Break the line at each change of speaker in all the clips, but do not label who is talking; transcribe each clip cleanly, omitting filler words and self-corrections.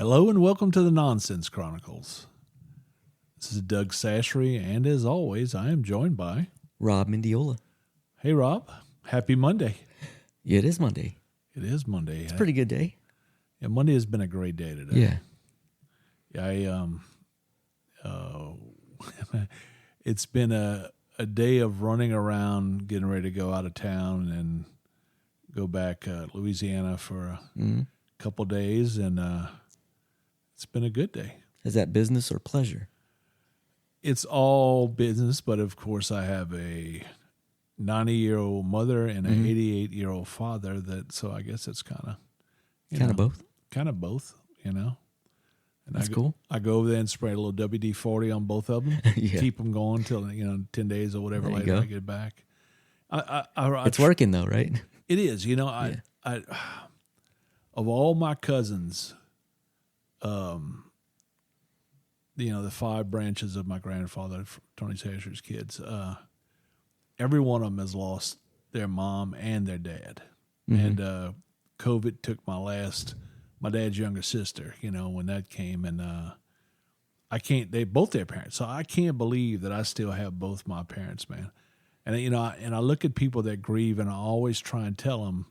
Hello and welcome to the Nonsense Chronicles. This is Doug Sashery, and as always, I am joined by
Rob Mendiola.
Hey Rob, happy Monday.
Yeah, it is Monday.
It is Monday.
It's a pretty good day.
Yeah, Monday has been a great day today.
Yeah.
It's been a day of running around, getting ready to go out of town and go back Louisiana for a couple days, and it's been a good day.
Is that business or pleasure?
It's all business, but of course I have a 90-year-old mother and an 88-year-old father. So I guess it's kind of
Both.
Kind of both, you know. And
That's cool.
I go over there and spray a little WD-40 on both of them.
Yeah.
Keep them going till 10 days or whatever
There you
later
go.
I get back.
It's working though, right?
It is, I of all my cousins, the 5 branches of my grandfather, Tony Sasher's kids, every one of them has lost their mom and their dad. And COVID took my dad's younger sister, when that came, and they both their parents. So I can't believe that I still have both my parents, man. And I look at people that grieve, and I always try and tell them,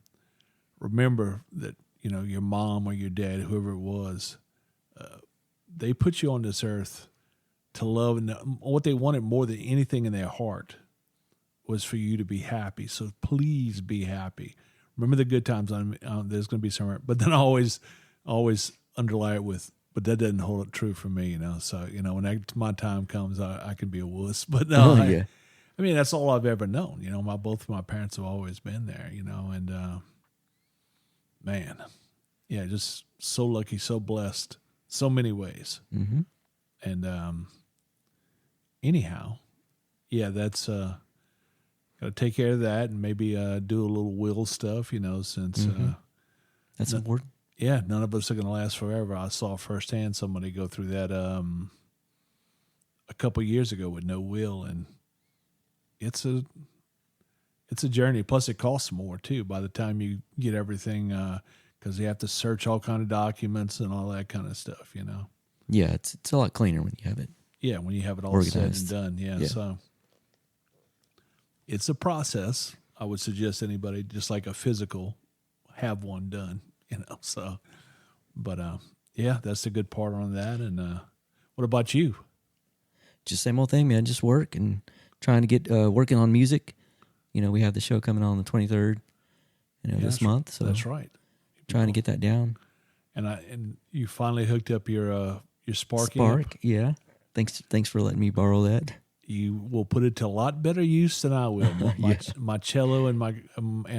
remember that your mom or your dad, whoever it was, they put you on this earth to love, and what they wanted more than anything in their heart was for you to be happy. So please be happy. Remember the good times. There's going to be some, but then I always underlie it with, but that doesn't hold it true for me, So when my time comes, I can be a wuss. But no,
Yeah.
I mean that's all I've ever known. Both of my parents have always been there. And man, yeah, just so lucky, so blessed, so many ways.
Mm-hmm.
And anyhow, yeah, that's got to take care of that and maybe do a little will stuff, since
That's important.
yeah, none of us are going to last forever. I saw firsthand somebody go through that a couple years ago with no will, and it's a journey. Plus, it costs more too by the time you get everything, because you have to search all kind of documents and all that kind of stuff.
Yeah, it's a lot cleaner when you have it.
Yeah, when you have it all
Organized.
said and done. Yeah, so it's a process. I would suggest anybody, just like a physical, have one done. So, but yeah, that's the good part on that. And what about you?
Just same old thing, man. Just work and trying to get working on music. We have the show coming on the 23rd, this month. So
that's right.
Trying to get that down.
And you finally hooked up your Spark
Spark,
amp.
yeah. Thanks for letting me borrow that.
You will put it to a lot better use than I will. My cello and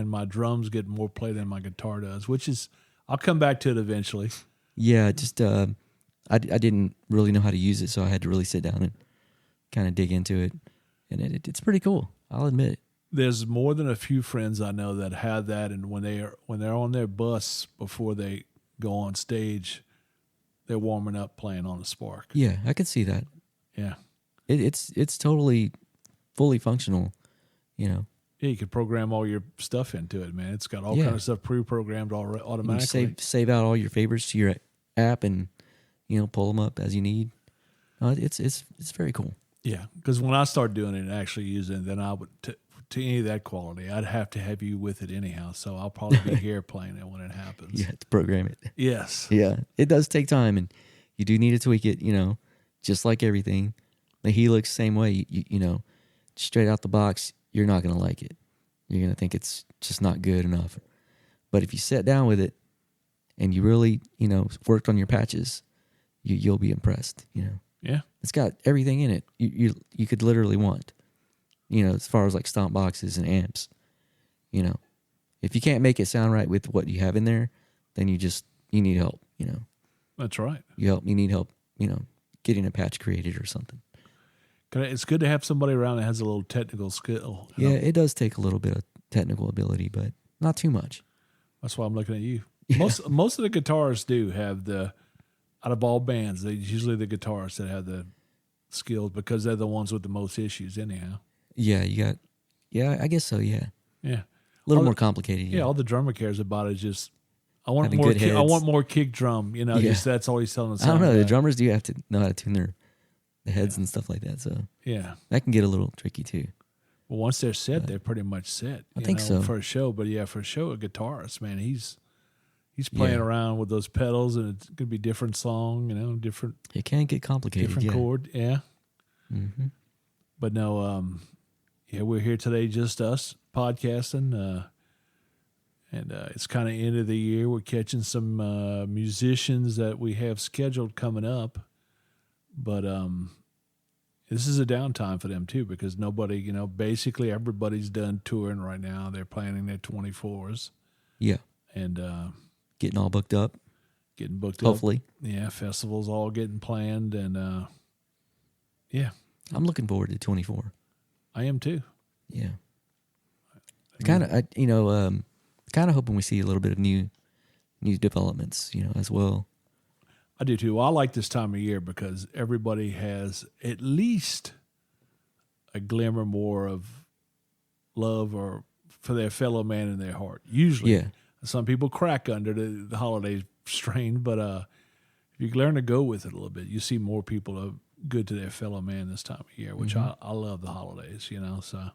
my drums get more play than my guitar does, which is, I'll come back to it eventually.
Yeah, just I didn't really know how to use it, so I had to really sit down and kind of dig into it, and it's pretty cool. I'll admit it.
There's more than a few friends I know that have that, and when they're on their bus before they go on stage, they're warming up playing on a Spark.
Yeah, I could see that.
Yeah.
It's totally fully functional,
Yeah, you could program all your stuff into it, man. It's got all kind of stuff pre-programmed automatically.
You save out all your favorites to your app and pull them up as you need. It's very cool.
Yeah, because when I start doing it and actually using it, then I would to any of that quality, I'd have to have you with it anyhow. So I'll probably be here playing it when it happens.
You have to program it.
Yes.
Yeah, it does take time, and you do need to tweak it. Just like everything. The Helix, same way. You straight out the box, you're not gonna like it. You're gonna think it's just not good enough. But if you sit down with it and you really, worked on your patches, you'll be impressed.
Yeah.
It's got everything in it you could literally want. As far as like stomp boxes and amps. If you can't make it sound right with what you have in there, then you need help.
That's right.
You need help. Getting a patch created or something.
It's good to have somebody around that has a little technical skill.
Yeah, it does take a little bit of technical ability, but not too much.
That's why I'm looking at you. Most of the guitarists do have out of all bands, they usually the guitarists that have the skills because they're the ones with the most issues anyhow.
Yeah, I guess so, yeah.
Yeah.
A little more complicated.
Yeah, all the drummer cares about is just I want
having
more.
good
I
heads.
want more kick drum. You know,
Yeah.
just that's all he's telling us.
I don't know. The drummers do have to know how to tune the heads and stuff like that. So
Yeah.
that can get a little tricky too.
Well, once they're set, they're pretty much set.
I think so.
For a show. But yeah, for a show, a guitarist, man, he's playing around with those pedals, and it's gonna be different song. You know, different
It can get complicated.
different chord. Yeah.
Mm-hmm.
But no, yeah, we're here today, just us podcasting, and it's kind of end of the year. We're catching some musicians that we have scheduled coming up, but this is a downtime for them too, because nobody, basically everybody's done touring right now. They're planning their 24s.
Yeah.
And
getting all booked up.
Getting booked
Hopefully.
up. Yeah, festivals all getting planned, and yeah.
I'm looking forward to 24.
I am too.
Yeah. Kind of, kind of hoping we see a little bit of new developments, as well.
I do too. Well, I like this time of year because everybody has at least a glimmer more of love or for their fellow man in their heart. Usually,
Yeah.
some people crack under the holiday strain, but if you learn to go with it a little bit, you see more people are good to their fellow man this time of year, which I love the holidays, so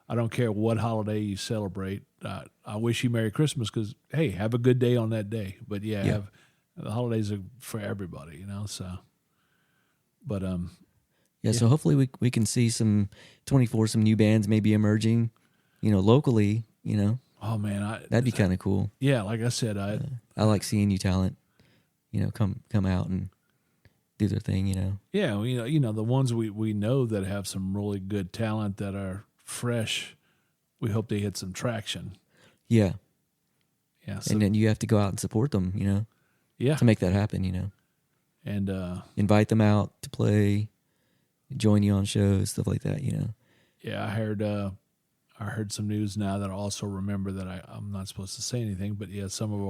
I don't care what holiday you celebrate. I wish you Merry Christmas because, hey, have a good day on that day. But, the holidays are for everybody, so. But,
so hopefully we can see some 24, some new bands maybe emerging, locally,
Oh, man.
That'd be kind of cool.
Yeah, like I said,
I like seeing new talent, come out and do their thing,
Yeah, the ones we know that have some really good talent that are fresh, we hope they hit some traction.
Yeah.
Yeah. So,
and then you have to go out and support them,
yeah.
to make that happen,
And
invite them out to play, join you on shows, stuff like that,
Yeah, I heard some news now that I also remember that I'm not supposed to say anything, but yeah, some of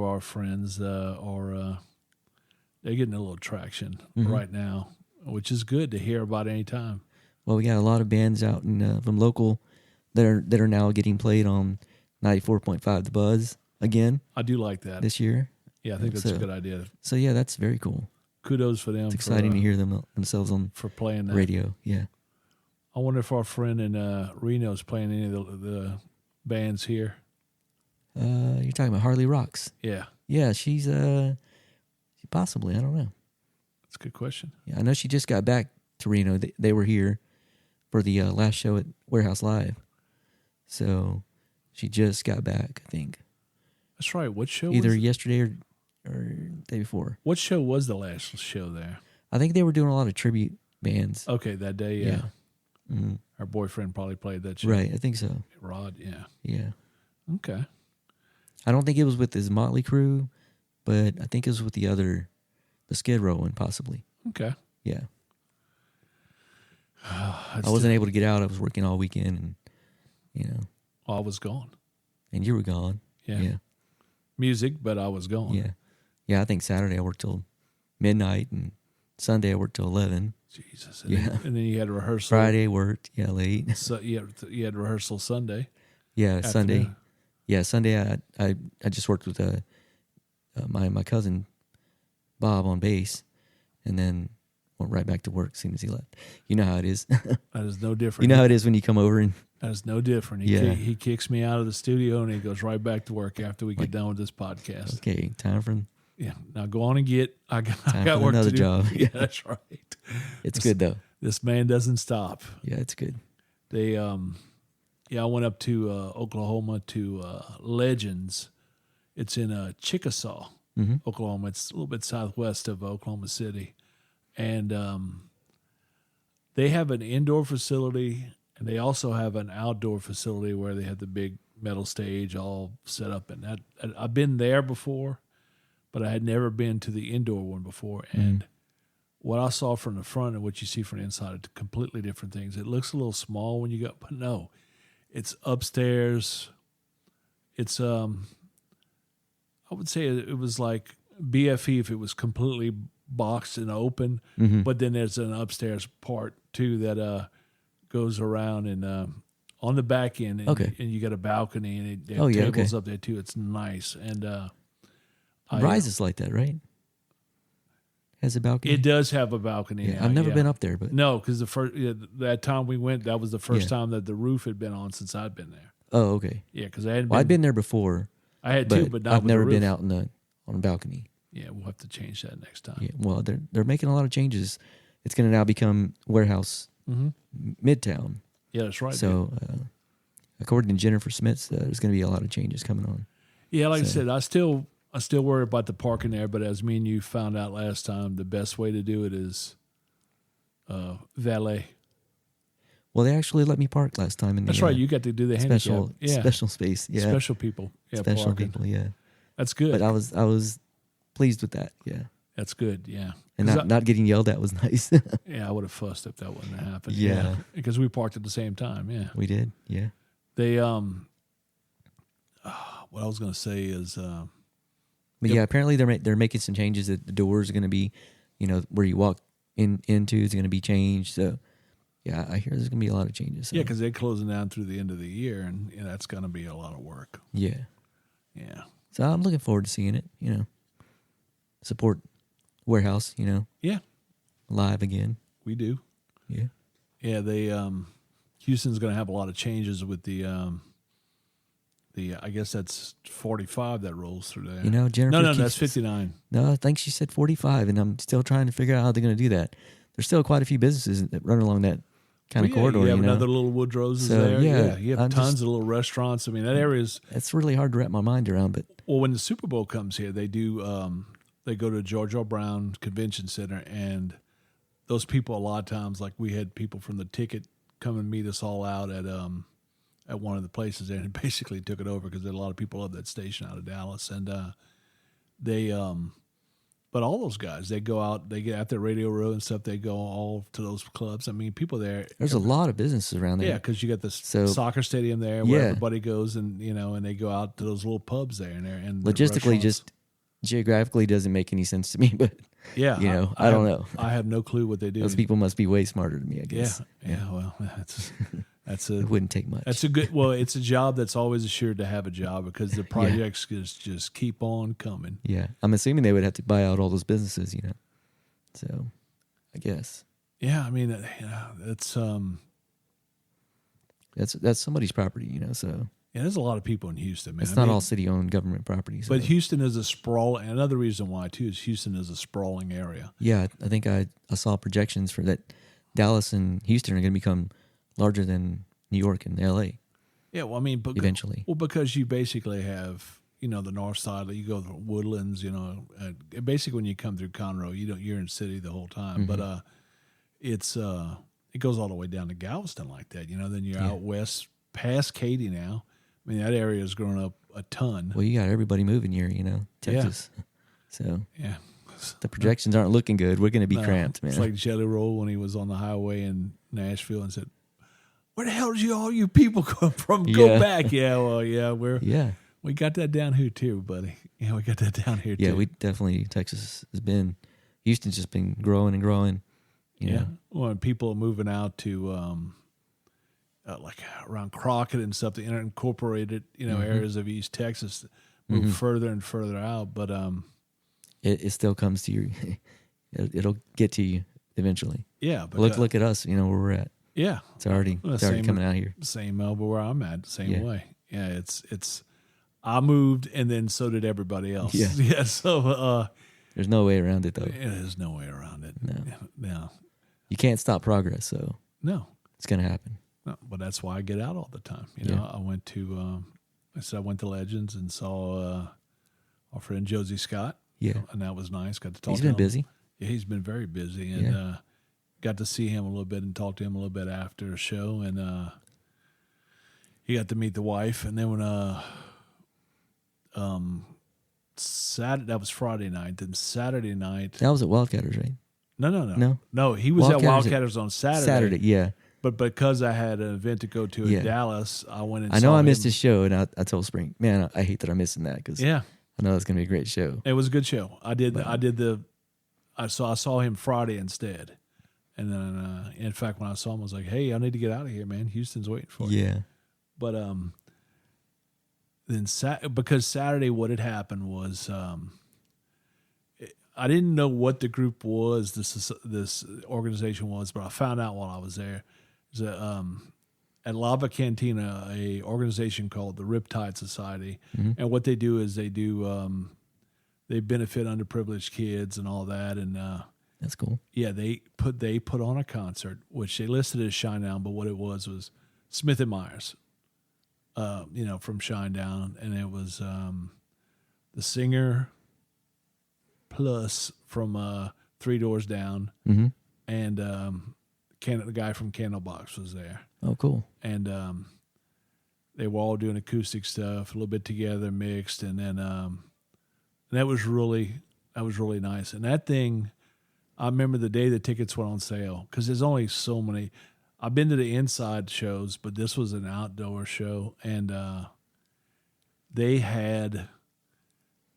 our friends are they're getting a little traction right now, which is good to hear about any time.
Well, we got a lot of bands out in from local that are now getting played on 94.5 The Buzz again.
I do like that
this year.
Yeah, I think that's a good idea.
So yeah, that's very cool.
Kudos for them.
It's exciting to hear themselves on
for playing that.
Radio. Yeah.
I wonder if our friend in Reno's playing any of the bands here.
You're talking about Harley Rocks.
Yeah.
Yeah, she's possibly. I don't know.
That's a good question.
Yeah, I know she just got back to Reno. They were here for the last show at Warehouse Live. So she just got back, I think.
That's right. What show
Either
was
yesterday or day before.
What show was the last show there?
I think they were doing a lot of tribute bands.
Okay, that day, yeah.
Mm-hmm.
Our boyfriend probably played that show.
Right, I think so.
Rod, yeah.
Yeah.
Okay.
I don't think it was with his Motley Crue, but I think it was with the Skid Row one, possibly.
Okay.
Yeah. I wasn't able to get out. I was working all weekend, and
I was gone.
And you were gone. Yeah.
Music, but I was gone.
Yeah. Yeah, I think Saturday I worked till midnight, and Sunday I worked till 11.
Jesus. And then you had rehearsal.
Friday worked, late.
So you had rehearsal Sunday.
Yeah,
afternoon.
Sunday. Yeah, Sunday I just worked with my cousin Bob on bass, and then went right back to work as soon as he left. You know how it is.
That is no different.
You know how it is when you come over and.
That is no different. He kicks me out of the studio and he goes right back to work after we get done with this podcast.
Okay, time for
now go on and I got work
another
to do.
job.
Yeah, that's right.
It's good though.
This man doesn't stop.
Yeah, it's good.
They I went up to Oklahoma to Legends. It's in Chickasaw, Oklahoma. It's a little bit southwest of Oklahoma City, and they have an indoor facility. And they also have an outdoor facility where they have the big metal stage all set up. And I've been there before, but I had never been to the indoor one before. And what I saw from the front and what you see from the inside are completely different things. It looks a little small when you go, but no, it's upstairs. It's I would say it was like BFE if it was completely boxed and open, but then there's an upstairs part too that goes around and on the back end. And,
Okay.
and you got a balcony and they have
Oh, yeah,
tables
okay.
up there too. It's nice. And
Rise is like that, right? Has a balcony.
it does have a balcony.
Yeah,
now,
I've never
yeah.
been up there, but
No, because that time we went, that was the first
Yeah.
time that the roof had been on since I'd been there.
oh, okay.
Yeah, because I hadn't
Well, I'd
been.
been there before,
I had
but
too, but not
I've
with
never
the
been
roof.
out on a balcony.
Yeah, we'll have to change that next time.
Yeah, well, they're making a lot of changes. It's going to now become warehouse midtown.
Yeah, that's right.
So, according to Jennifer Smith, there's going to be a lot of changes coming on.
Yeah, like I
So-
said, I still worry about the parking there, but as me and you found out last time, the best way to do it is valet.
Well, they actually let me park last time in the
That's right. You got to do the
special
handicap. Yeah,
special space. Yeah,
special people. Yeah,
special
parking.
people. Yeah,
That's good.
but I was pleased with that. Yeah,
That's good. Yeah,
and
'Cause
not getting yelled at was nice.
I would have fussed if that wouldn't have happened.
Yeah.
because we parked at the same time. Yeah,
We did. Yeah.
they what I was going to say is
But
Yep.
yeah, apparently they're making some changes. That the doors are going to be, where you walk into is going to be changed. So yeah, I hear there's going to be a lot of changes. So,
yeah, because they're closing down through the end of the year, and that's going to be a lot of work.
yeah.
Yeah,
So I'm looking forward to seeing it. Support warehouse.
yeah,
Live again.
we do.
Yeah.
Yeah, they Houston's going to have a lot of changes with the I guess that's 45 that rolls through there.
Jennifer.
no,
keeps-
that's 59.
No, I think she said 45, and I'm still trying to figure out how they're going to do that. There's still quite a few businesses that run along that kind of corridor.
You have another little Woodrow's is
So,
there.
yeah,
You have
I'm
tons
just-
of little restaurants. I mean, that area is.
It's really hard to wrap my mind around, but
Well, when the Super Bowl comes here, they do. They go to George L. Brown Convention Center, and those people a lot of times, like we had people from the ticket come and meet us all out at one of the places there, and basically took it over because there are a lot of people of that station out of Dallas, and they. But all those guys, they go out, they get out there, Radio Row and stuff. They go all to those clubs. I mean, people there.
there's a lot of businesses around there.
Yeah, because you got the
So-
soccer stadium there where
Yeah.
everybody goes, and and they go out to those little pubs there, and the
Logistically,
restaurants.
just geographically doesn't make any sense to me, but
yeah,
I don't
have-
know.
I have no clue what they do.
those people must be way smarter than me, I
yeah,
guess.
yeah. Well, that's
It
a
wouldn't take much.
that's a good. Well, it's a job that's always assured to have a job because the projects just keep on coming.
Yeah, I'm assuming they would have to buy out all those businesses, So, I guess
Yeah, I mean, it's
that's somebody's property, So
there's a lot of people in Houston, man.
it's
I
not
mean,
all city-owned government property. So.
But Houston is a sprawl. And another reason why too is Houston is a sprawling area.
Yeah, I think I saw projections for that. Dallas and Houston are going to become larger than New York and L.A.
Yeah, well, I mean,
Eventually.
Well, because you basically have, the north side. You go to Woodlands. Basically when you come through Conroe, you're in the city the whole time.
Mm-hmm.
But it goes all the way down to Galveston like that. Then you're out west past Katy now. I mean, that area has grown up a ton.
Well, you got everybody moving here, Texas. So
Yeah.
the projections aren't looking good. We're going to be
No,
cramped, man.
It's like Jelly Roll when he was on the highway in Nashville and said, "Where the hell did all you people come from? Go
Yeah.
back." Yeah, well, yeah,
yeah.
we got that down here too, buddy. Yeah, we got that down here
Yeah,
too.
we definitely, Texas has been, Houston's just been growing and growing.
Yeah. Well, and people are moving out to like around Crockett and stuff, the unincorporated, areas of East Texas move further and further out. But
It still comes to you. It'll get to you eventually.
yeah, but
Look at us, where we're at.
yeah,
It's already
same-
coming out here.
same Melba where I'm at, same
Yeah.
way. Yeah, it's I moved and then so did everybody else.
Yeah.
Yeah. So
There's no way around it though.
there's no way around it.
No.
No.
You can't stop progress, so
No.
it's gonna happen.
No, but that's why I get out all the time.
Yeah.
I went to I went to Legends and saw our friend Josie Scott.
Yeah.
And that was nice. Got to talk
He's
to
been
him.
busy.
Yeah, he's been very busy, and
Yeah.
got to see him a little bit and talk to him a little bit after the show, and he got to meet the wife, and then when Saturday, that was Friday night, then Saturday night,
That was at Wildcatters, right?
no, he was at Wildcatters on Saturday,
yeah.
but because I had an event to go to in
Yeah.
Dallas, I went and
I know
saw
I missed
him.
his show, and I told Spring, man, I hate that I'm missing that because
Yeah,
I know it's gonna be a great show.
it was a good show. I saw him Friday instead, And then, in fact, when I saw him, I was like, "Hey, I need to get out of here, man. Houston's waiting for you."
Yeah.
But then because Saturday, what had happened was I didn't know what the group was, this organization was, but I found out while I was there. There's at Lava Cantina, a organization called the Riptide Society, and what they do is they benefit underprivileged kids and all that, and
That's cool.
yeah, they put on a concert, which they listed as Shinedown, but what it was Smith and Myers, from Shinedown, and it was the singer plus from Three Doors Down, and the guy from Candlebox was there.
Oh, cool.
And they were all doing acoustic stuff, a little bit together, mixed, and then that was really nice. And that thing, I remember the day the tickets went on sale because there's only so many. I've been to the inside shows, but this was an outdoor show, and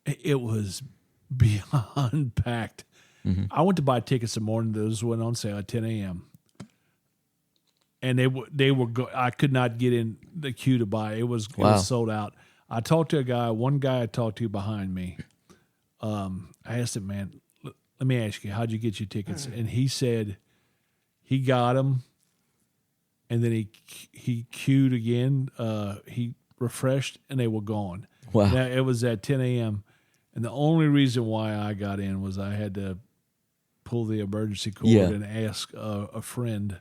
it was beyond packed. I went to buy tickets the morning those went on sale at 10 a.m. And they were I could not get in the queue to buy. It was sold out. I talked to one guy I talked to behind me. I asked him, "Man, let me ask you, how'd you get your tickets?" And he said he got them, and then he queued again. He refreshed, and they were gone.
Wow.
Now, it was at 10 a.m. And the only reason why I got in was I had to pull the emergency cord and ask a friend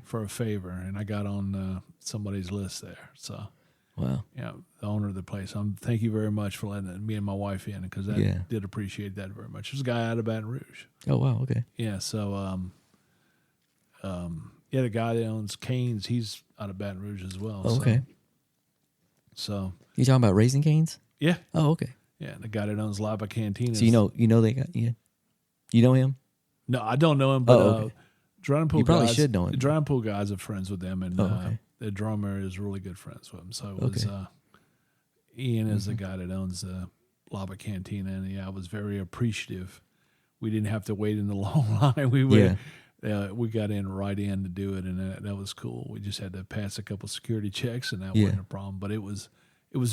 for a favor, and I got on somebody's list there. So,
wow,
yeah, the owner of the place. Thank you very much for letting me and my wife in, because I did appreciate that very much. There's a guy out of Baton Rouge.
Oh, wow, okay.
Yeah, so the guy that owns Canes, he's out of Baton Rouge as well.
Oh, okay.
So
you talking about Raising Canes?
Yeah.
Oh, okay.
Yeah, the guy that owns Lava Cantina.
So you know they got you know him?
No, I don't know him, but
okay.
Drowning Pool
you probably
guys,
should know him.
The Drowning Pool guys are friends with them, and
okay.
the drummer is really good friends with him. So it was Ian is the guy that owns Lava Cantina, and I was very appreciative. We didn't have to wait in the long line. We got in right in to do it, and that was cool. We just had to pass a couple security checks, and that wasn't a problem. But it was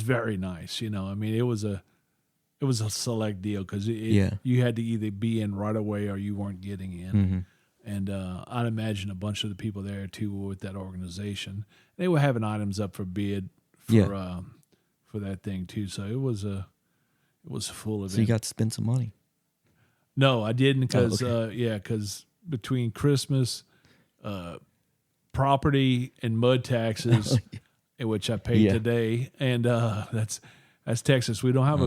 very nice. I mean, it was a select deal because you had to either be in right away or you weren't getting in. And I'd imagine a bunch of the people there too were with that organization. They were having items up for bid for that thing too. So it was a full event.
So you got to spend some money?
No, I didn't because between Christmas, property and mud taxes, which I paid today, and that's Texas. We don't have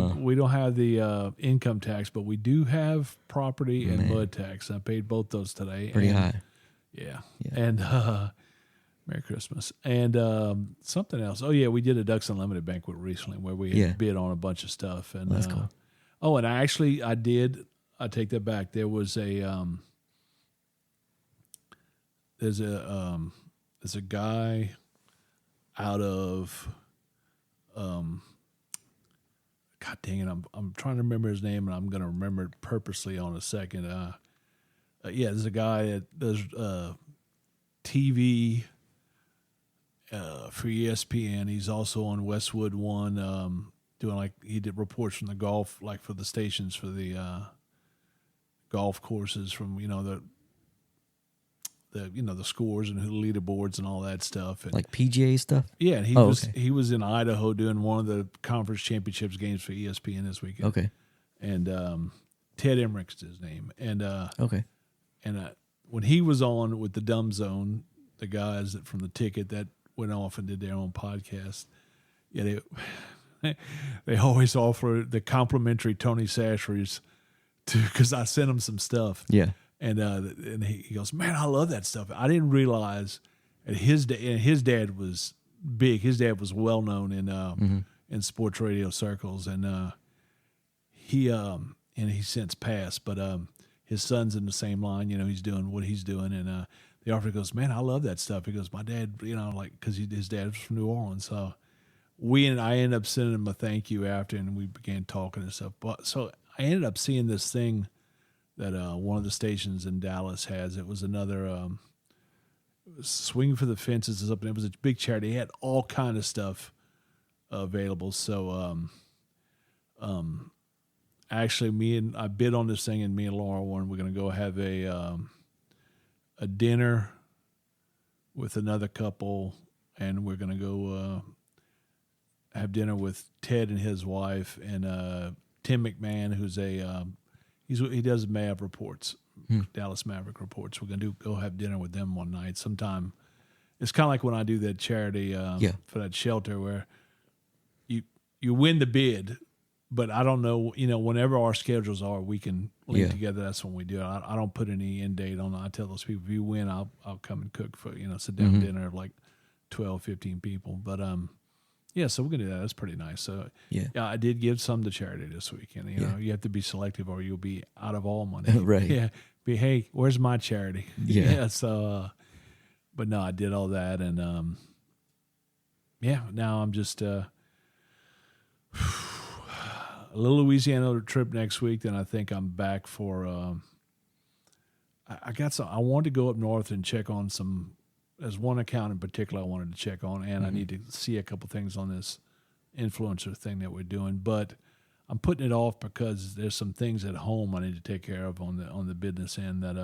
the income tax, but we do have property and mud tax. I paid both those today.
Pretty high.
Yeah. And Merry Christmas. And something else. Oh yeah, we did a Ducks Unlimited banquet recently where we had bid on a bunch of stuff. And
that's cool.
Oh, and I take that back. There was there's a guy out of God dang it! I'm trying to remember his name, and I'm going to remember it purposely on a second. There's a guy that does TV for ESPN. He's also on Westwood One, doing he did reports from the golf, for the stations for the golf courses from the scores and the leaderboards and all that stuff. And,
like PGA stuff?
Yeah, and he was in Idaho doing one of the conference championships games for ESPN this weekend.
Okay.
And Ted Emmerich's his name. And
okay.
And when he was on with the Dumb Zone, the guys that from the Ticket that went off and did their own podcast, they always offer the complimentary Tony Chachere's because I sent him some stuff.
Yeah.
And he goes, "Man, I love that stuff." I didn't realize that his dad was big. His dad was well known in sports radio circles, and he's since passed. But his son's in the same line. He's doing what he's doing, and the officer goes, "Man, I love that stuff." He goes, "My dad, because his dad was from New Orleans, so I ended up sending him a thank you after, and we began talking and stuff. But so I ended up seeing this thing that one of the stations in Dallas has. It was another Swing for the Fences is up, and it was a big charity. It had all kind of stuff available. So actually, I bid on this thing, and me and Laura Warren, we're going to go have a dinner with another couple, and we're going to go have dinner with Ted and his wife and Tim McMahon, who's he does Mav reports, Dallas Maverick reports. We're going to go have dinner with them one night sometime. It's kind of like when I do that charity for that shelter where you win the bid, but I don't know, whenever our schedules are, we can link together. That's when we do it. I don't put any end date on it. I tell those people, if you win, I'll come and cook for, sit down dinner of like 12, 15 people. But, so we're going to do that. That's pretty nice. So, I did give some to charity this weekend. You have to be selective or you'll be out of all money.
Right.
Yeah. Hey, where's my charity?
Yeah.
So, but no, I did all that. And, now I'm just, a little Louisiana trip next week. Then I think I'm back for, I wanted to go up north and check on some. There's one account in particular I wanted to check on, and I need to see a couple things on this influencer thing that we're doing. But I'm putting it off because there's some things at home I need to take care of on the business end that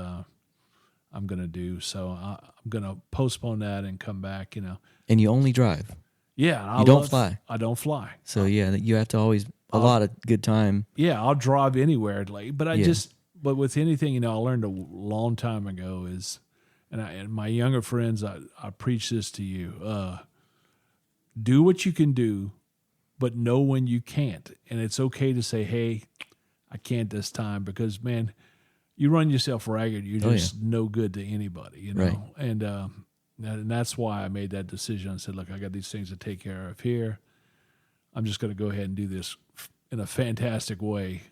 I'm going to do. So I'm going to postpone that and come back.
And you only drive.
Yeah,
you don't fly.
I don't fly.
So you have to always a lot of good time.
Yeah, I'll drive anywhere, but but with anything, I learned a long time ago is. And my younger friends, I preach this to you. Do what you can do, but know when you can't. And it's okay to say, hey, I can't this time because, man, you run yourself ragged. You're just no good to anybody,
Right.
And that's why I made that decision. I said, look, I got these things to take care of here. I'm just going to go ahead and do this in a fantastic way,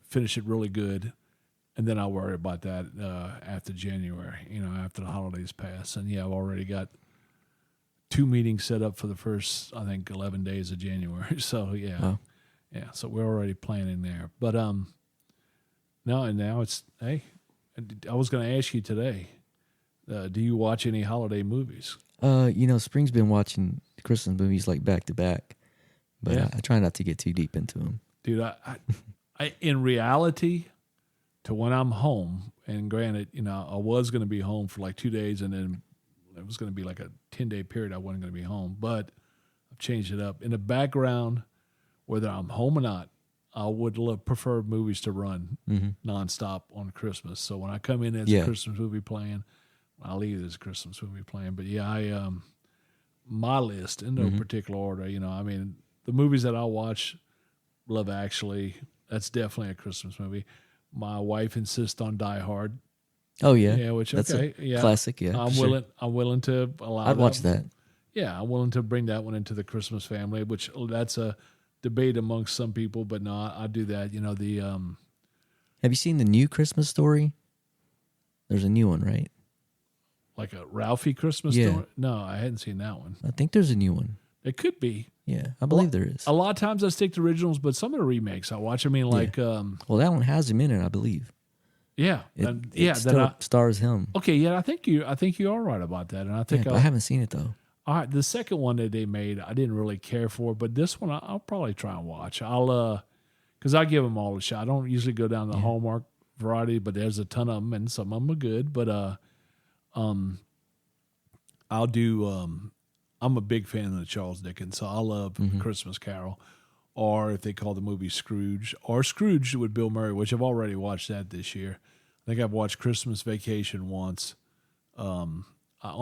finish it really good. And then I'll worry about that after January, after the holidays pass. And, I've already got 2 meetings set up for the first, I think, 11 days of January. So, so we're already planning there. But now it's, hey, I was going to ask you today, do you watch any holiday movies?
Spring's been watching Christmas movies like back to back, but I try not to get too deep into them.
Dude, I in reality, to when I'm home, and granted, I was going to be home for like 2 days, and then it was going to be like a 10-day period I wasn't going to be home, but I've changed it up. In the background, whether I'm home or not, I would prefer movies to run nonstop on Christmas. So when I come in, there's a Christmas movie playing. When I leave, there's a Christmas movie playing. But my list, in no particular order, the movies that I watch, Love Actually, that's definitely a Christmas movie. My wife insists on Die Hard.
Oh yeah,
that's a
classic. Yeah,
I'm willing to allow.
I'd watch that.
Yeah, I'm willing to bring that one into the Christmas family, which that's a debate amongst some people, but no, I do that.
Have you seen the new Christmas Story? There's a new one, right?
Like a Ralphie Christmas Story? No, I hadn't seen that one.
I think there's a new one.
It could be.
Yeah, I believe there is.
A lot of times I stick to originals, but some of the remakes I watch.
Well, that one has him in it, I believe.
Yeah,
it stars him.
Okay, yeah, I think you are right about that, and I think
I haven't seen it though.
All right, the second one that they made, I didn't really care for, but this one I'll probably try and watch. Because I give them all a shot. I don't usually go down the Hallmark variety, but there's a ton of them, and some of them are good. But I'll do. I'm a big fan of the Charles Dickens, so I love Christmas Carol, or if they call the movie Scrooge, or Scrooge with Bill Murray, which I've already watched that this year. I think I've watched Christmas Vacation once. On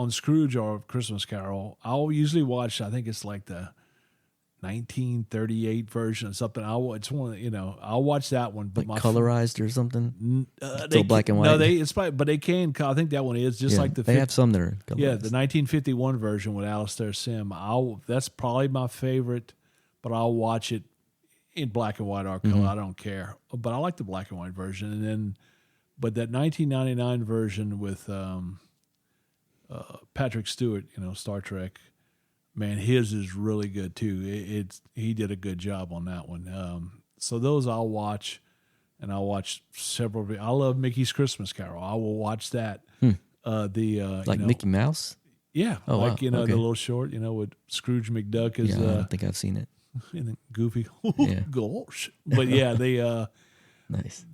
Scrooge or Christmas Carol, I'll usually watch, I think it's like the 1938 version or something. I'll watch that one. But
like colorized or something? Still black and white?
No, but they can. I think that one is just like the...
They have some that are colorized.
Yeah, the 1951 version with Alastair Sim. That's probably my favorite, but I'll watch it in black and white or color. I don't care. But I like the black and white version. But that 1999 version with Patrick Stewart, Star Trek, man, his is really good too. He did a good job on that one. So those I'll watch, and I watch several. I love Mickey's Christmas Carol. I will watch that.
Like Mickey Mouse?
Yeah,
Oh,
like
wow.
the
Okay.
little short, with Scrooge McDuck is
Yeah, I don't think I've seen it.
and Goofy.
Yeah.
Gosh, but yeah, they
Nice.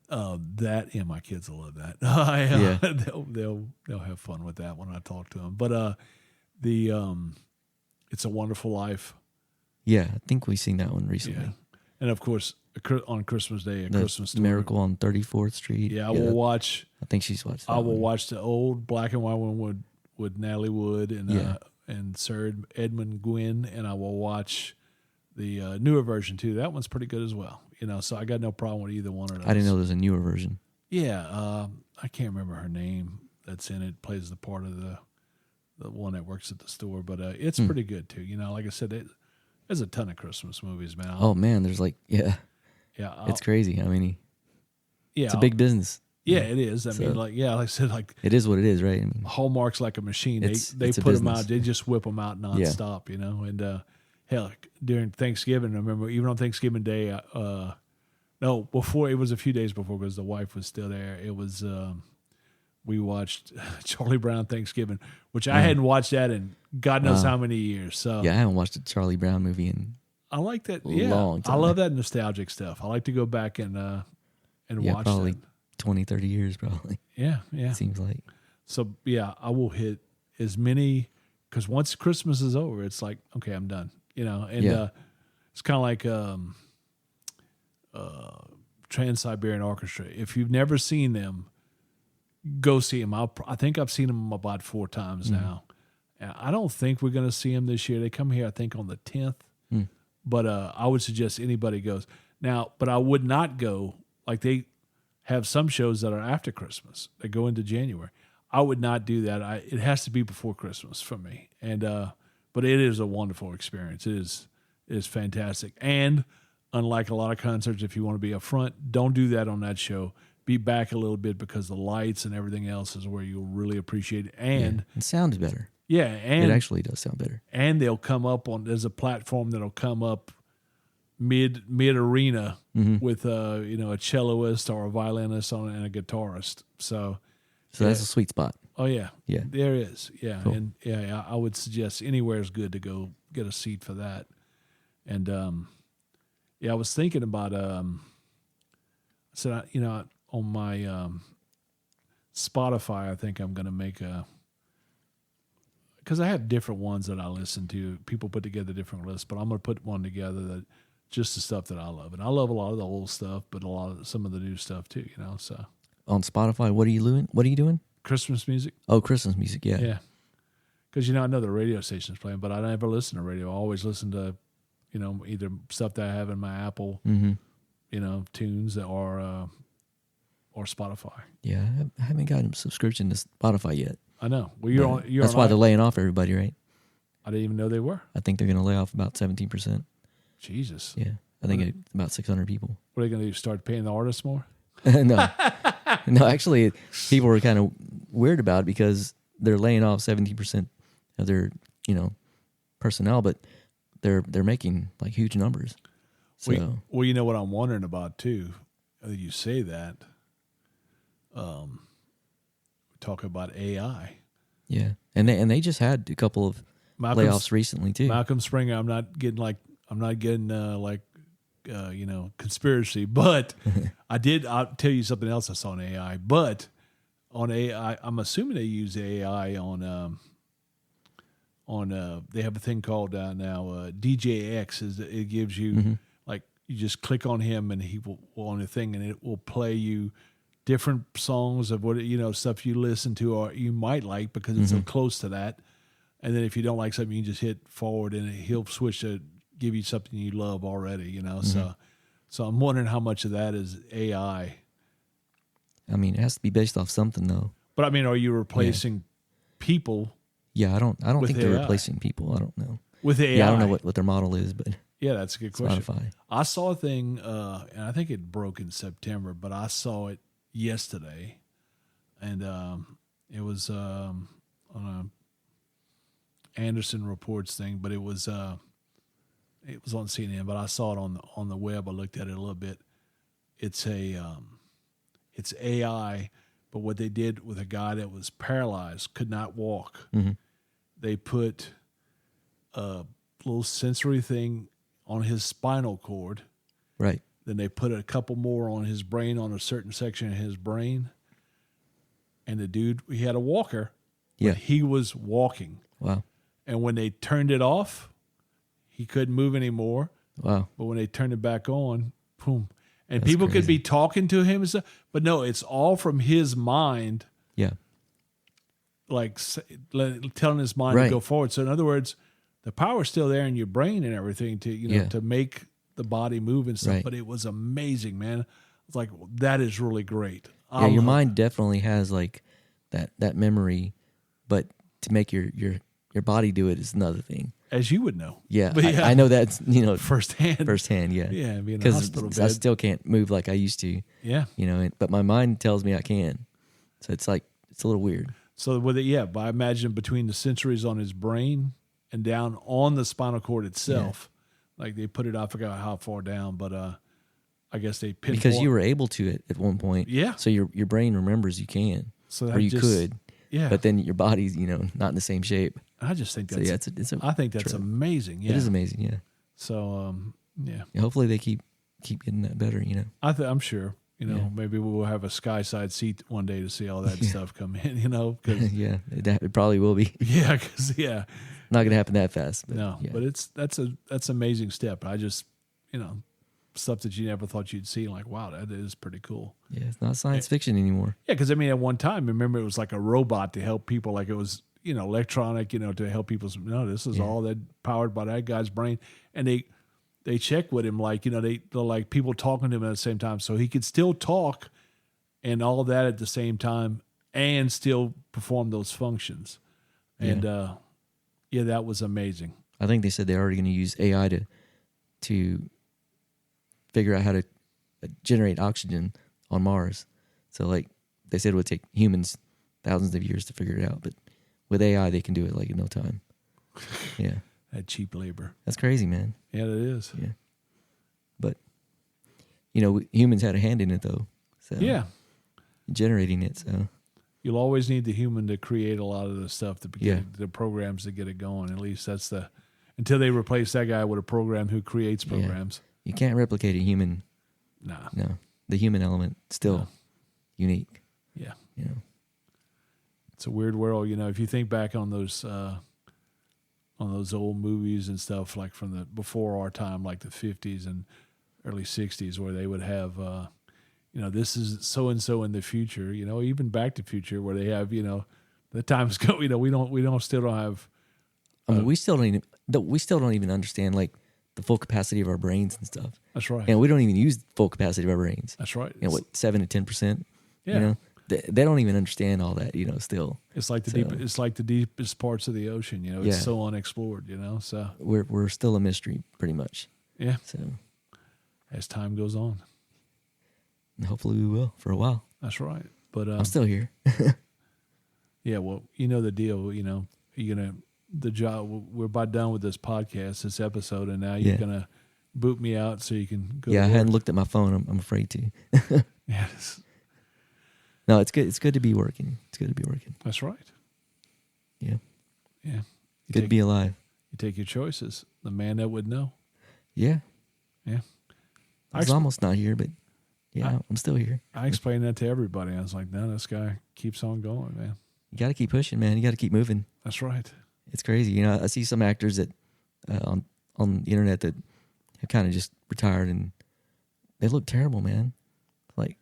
that my kids will love that.
Yeah.
they'll have fun with that when I talk to them. But the It's a Wonderful Life.
Yeah, I think we've seen that one recently.
Yeah, and of course on Christmas Day,
The
Christmas Story.
Miracle on 34th Street.
Yeah, I will watch.
I think she's watched that
I will
one.
watch the old black and white one with Natalie Wood and Sir Edmund Gwynn, and I will watch the newer version too. That one's pretty good as well. So I got no problem with either one of those.
I didn't know there's a newer version.
Yeah, I can't remember her name that's in it. Plays the part of the one that works at the store, but it's pretty good too. Like I said, there's a ton of Christmas movies, man.
Oh man, there's it's crazy. I mean, it's a big business.
Yeah, it is. I
So-
mean, like I said, like
It is what it is, right? I mean,
Hallmark's like a machine.
It's
They
a
put them
business.
out. They just whip them out nonstop, And hell, during Thanksgiving, I remember even on Thanksgiving Day, no, before it was a few days before because the wife was still there. It was we watched Charlie Brown Thanksgiving, which I hadn't watched that in God knows
Wow.
how many years. So
yeah, I haven't watched a Charlie Brown movie in
I like that. Yeah,
long
I
time.
love that nostalgic stuff. I like to go back and watch
probably
that.
20, 30 years, probably.
Yeah, yeah.
Seems like.
So yeah, I will hit as many because once Christmas is over, it's like okay, I'm done. And
Yeah.
it's kind of like Trans-Siberian Orchestra. If you've never seen them, go see them. I think I've seen them about 4 times now. And I don't think we're going to see them this year. They come here, I think, on the 10th. But I would suggest anybody goes now. But I would not go like they have some shows that are after Christmas. They go into January. I would not do that. It has to be before Christmas for me. And but it is a wonderful experience. It is fantastic. And unlike a lot of concerts, if you want to be up front, don't do that on that show. Be back a little bit because the lights and everything else is where you'll really appreciate it. And
It sounds better.
and
It actually does sound better.
and they'll come up on. There's a platform that'll come up mid arena with a celloist or a violinist on and a guitarist. So
That's a sweet spot.
oh yeah,
Yeah.
there is
Cool.
and I would suggest anywhere is good to go get a seat for that. And I was thinking about on my Spotify, I think I'm going to make because I have different ones that I listen to. People put together different lists, but I'm going to put one together that just the stuff that I love, and I love a lot of the old stuff, but some of the new stuff too. So
On Spotify, what are you doing? What are you doing?
Christmas music,
Oh, Christmas music. Yeah.
yeah. Because I know the radio station's playing, but I never listen to radio. I always listen to either stuff that I have in my Apple, tunes or Spotify.
Yeah. I haven't gotten a subscription to Spotify yet.
I know. Well, you're
But
on. You're
that's
on
why they're laying off everybody, right?
I didn't even know they were.
I think they're going to lay off about 17%.
Jesus.
Yeah. I think it's about 600 people.
What are they going to do? Start paying the artists more?
No. No, actually, people were kind of weird about it because they're laying off 17% of their, personnel, but they're making like huge numbers. So
Well, you know what I'm wondering about too. You say that. We talk about AI.
yeah, and they just had a couple of layoffs recently too.
Malcolm Springer. I'm not getting conspiracy, but I'll tell you something else I saw on AI. But on AI, I'm assuming they use AI on they have a thing called now DJX. It gives you like you just click on him and he will on the thing and it will play you different songs of what stuff you listen to or you might like because it's so close to that. And then if you don't like something, you can just hit forward and he'll switch to give you something you love already. So I'm wondering how much of that is AI.
I mean, it has to be based off something though.
But I mean, are you replacing people
Yeah, I don't
With
think they're
AI.
replacing people. I don't know.
with AI?
Yeah, I don't know what their model is, but
Yeah, that's a good question.
Spotify.
I saw a thing, and I think it broke in September, but I saw it yesterday, and it was on a Anderson Reports thing, but it was It was on CNN, but I saw it on the web. I looked at it a little bit. It's it's AI, but what they did with a guy that was paralyzed, could not walk, they put a little sensory thing on his spinal cord.
Right.
Then they put a couple more on his brain, on a certain section of his brain. And the dude, he had a walker.
Yeah.
But he was walking.
Wow.
And when they turned it off, he couldn't move anymore.
Wow.
But when they turned it back on, boom. And
That's
people could
crazy.
be talking to him and stuff. But no, it's all from his mind,
Yeah.
like telling his mind
Right.
to go forward. So in other words, the power's still there in your brain and everything to,
Yeah.
to make the body move and stuff.
Right.
But it was amazing, man. It's like, that is really great.
Yeah, your mind definitely has like that memory, but to make your body do it is another thing.
As you would know.
Yeah,
But
I know that's
firsthand.
firsthand. Yeah,
Yeah, being in a
because
hospital
I
bed.
still can't move like I used to.
Yeah.
But my mind tells me I can. So it's like it's a little weird.
So with it, but I imagine between the sensories on his brain and down on the spinal cord itself, like they put it, I forgot how far down, but I guess they pinpoint.
Because you were able to at one point.
Yeah.
So your brain remembers you can.
So
or
that
you
just-
could.
Yeah.
But then your body's not in the same shape.
I just think
So
that's,
yeah,
I think that's
trip.
amazing. Yeah.
It is amazing. Yeah.
So, yeah.
Yeah, hopefully they keep getting that better.
I'm sure,
Yeah.
maybe we'll have a sky side seat one day to see all that stuff come in, cause
Yeah, it probably will be.
yeah.
Not gonna happen that fast. But
No,
yeah.
but that's an amazing step. I just, stuff that you never thought you'd see. Like, wow, that is pretty cool.
Yeah, it's not science fiction anymore.
Yeah, because at one time, remember, it was like a robot to help people. Like it was, electronic, to help people. No, this is all that powered by that guy's brain. And they check with him, like they're like people talking to him at the same time, so he could still talk and all that at the same time, and still perform those functions. And that was amazing.
I think they said they're already going to use AI to figure out how to generate oxygen on Mars. So, like they said, it would take humans thousands of years to figure it out, but with AI, they can do it like in no time. Yeah,
That cheap labor.
that's crazy, man.
Yeah, it is.
Yeah, but humans had a hand in it though. So
Yeah.
generating it. So
You'll always need the human to create a lot of the stuff to
Yeah.
the programs to get it going. At least that's until they replace that guy with a program who creates
Yeah.
programs.
you can't replicate a human.
Nah.
No, the human element still
No.
unique.
Yeah.
It's
It's a weird world, if you think back on those old movies and stuff, like from the before our time, like the 50s and early 60s, where they would have this is so and so in the future, even Back to the Future, where they have, the times go, we still don't have.
I mean, we still don't even understand like the full capacity of our brains and stuff.
That's right.
And we don't even use the full capacity of our brains.
That's right.
7 to 10%.
Yeah.
They don't even understand all that. Still.
It's like
So-
it's like the deepest parts of the ocean. It's
Yeah.
so unexplored. So
We're still a mystery, pretty much.
yeah,
So
as time goes on,
and hopefully we will for a while.
that's right. But
I'm still here.
yeah, well, the deal. You're gonna the job. We're about done with this podcast, this episode, and now you're
Yeah.
gonna boot me out so you can go.
Yeah, I
to work.
hadn't looked at my phone. I'm afraid to.
Yes,
No, it's good. It's good to be working. It's good to be working.
that's right.
Yeah,
Yeah, you
good to be alive.
You take your choices. The man that would know.
Yeah,
Yeah,
I was almost not here, but yeah,
I-
I'm still here.
I explained that to everybody. I was like, no, this guy keeps on going, man.
You got to keep pushing, man. You got to keep moving.
That's right.
It's crazy. I see some actors that on the internet that have kind of just retired and they look terrible, man. Like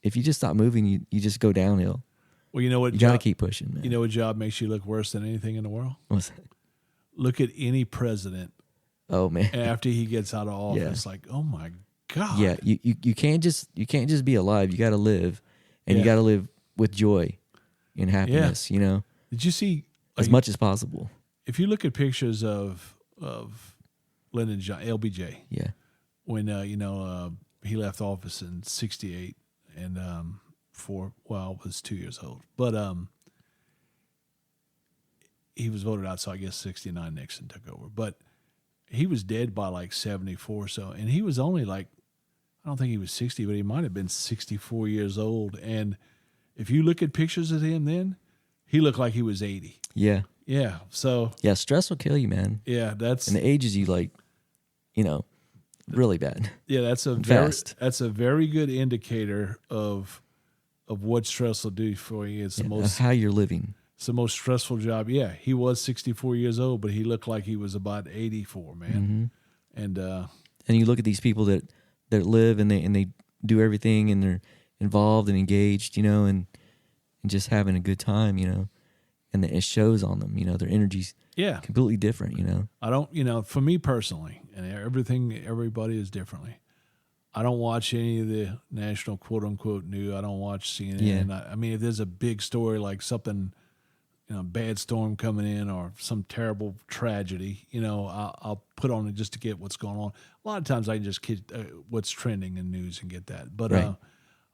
if you just stop moving, you just go downhill.
Well, you know what?
You got to keep pushing, man.
You know what job makes you look worse than anything in the world?
What's that?
Look at any president
Oh man.
after he gets out of office.
Yeah.
Like, oh my God.
Yeah, you can't just be alive. You got to live, and you
Yeah.
got to live with joy and happiness.
Did you see
As much as possible.
if you look at pictures of Lyndon LBJ
Yeah,
when he left office in '68 and was 2 years old, but he was voted out, so I guess '69 Nixon took over. But he was dead by like 74. So, and he was only like, I don't think he was 60, but he might have been 64 years old. And if you look at pictures of him then, he looked like he was 80.
Yeah.
Yeah. So,
Yeah. Stress will kill you, man.
yeah, that's,
And the ages you like, really bad.
yeah, that's a very good indicator of what stress will do for you. It's the
Of
most,
how you're living.
it's the most stressful job. Yeah. He was 64 years old, but he looked like he was about 84, man. And,
And you look at these people that live and they do everything and they're involved and engaged, and just having a good time, and it shows on them, their energy's
yeah,
completely different,
I don't, for me personally, and everybody is differently. I don't watch any of the national quote unquote news. I don't watch CNN.
Yeah.
I mean, if there's a big story like something, bad storm coming in or some terrible tragedy, I'll put on it just to get what's going on. A lot of times I can just get what's trending in news and get that. But
Right.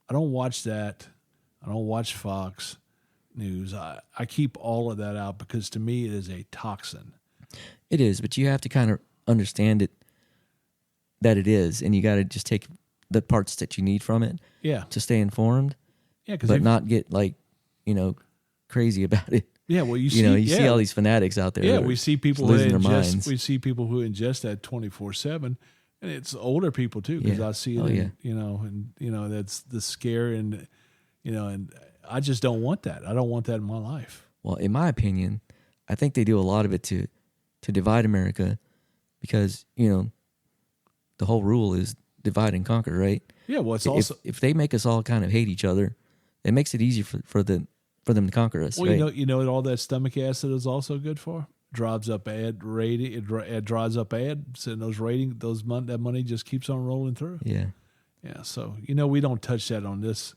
I don't watch that. I don't watch Fox News. I keep all of that out because to me it is a toxin.
It is, but you have to kind of understand it, that it is, and you got to just take the parts that you need from it
Yeah.
to stay informed,
Yeah. Because
but not get crazy about it.
yeah, well, you
See
see
all these fanatics out there.
Yeah,
that are
we see people
just
who
losing their
ingest.
minds.
We see people who ingest that 24/7, and it's older people too. Because
Yeah.
I see it,
Oh,
and that's the scare, and and I just don't want that. I don't want that in my life.
Well, in my opinion, I think they do a lot of it to divide America, because the whole rule is divide and conquer, right?
Yeah, well, it's
If,
also
if they make us all kind of hate each other, it makes it easier for them to conquer us.
well,
right?
you know what all that stomach acid is also good for. Drives up ad rating. It drives up ads, and those rating that money just keeps on rolling through.
Yeah,
Yeah, so we don't touch that on this.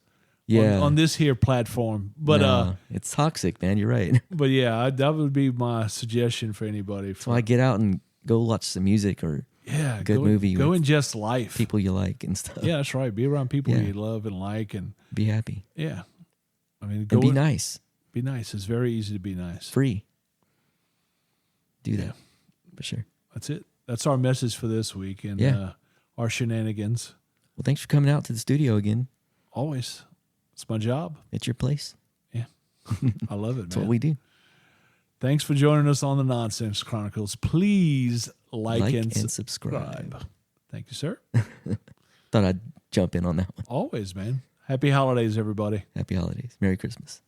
yeah.
On this here platform, but
No, it's toxic, man. You're right.
but yeah, that would be my suggestion for anybody.
So I get out and go watch some music or
Yeah,
good movie
Go
with
ingest life.
people you like and stuff.
Yeah, that's right. Be around people
Yeah.
you love and like, and
Be happy
yeah, I mean,
and be nice.
Be nice. It's very easy to be nice.
Free. Do that
Yeah.
for sure.
That's it. That's our message for this week, and
Yeah.
our shenanigans.
Well, thanks for coming out to the studio again.
Always, it's my job.
It's your place.
Yeah, I love it,
That's
man.
what we do.
Thanks for joining us on the Nonsense Chronicles. Please like and
subscribe.
Thank you, sir.
Thought I'd jump in on that one.
Always, man. Happy holidays, everybody.
Happy holidays. Merry Christmas.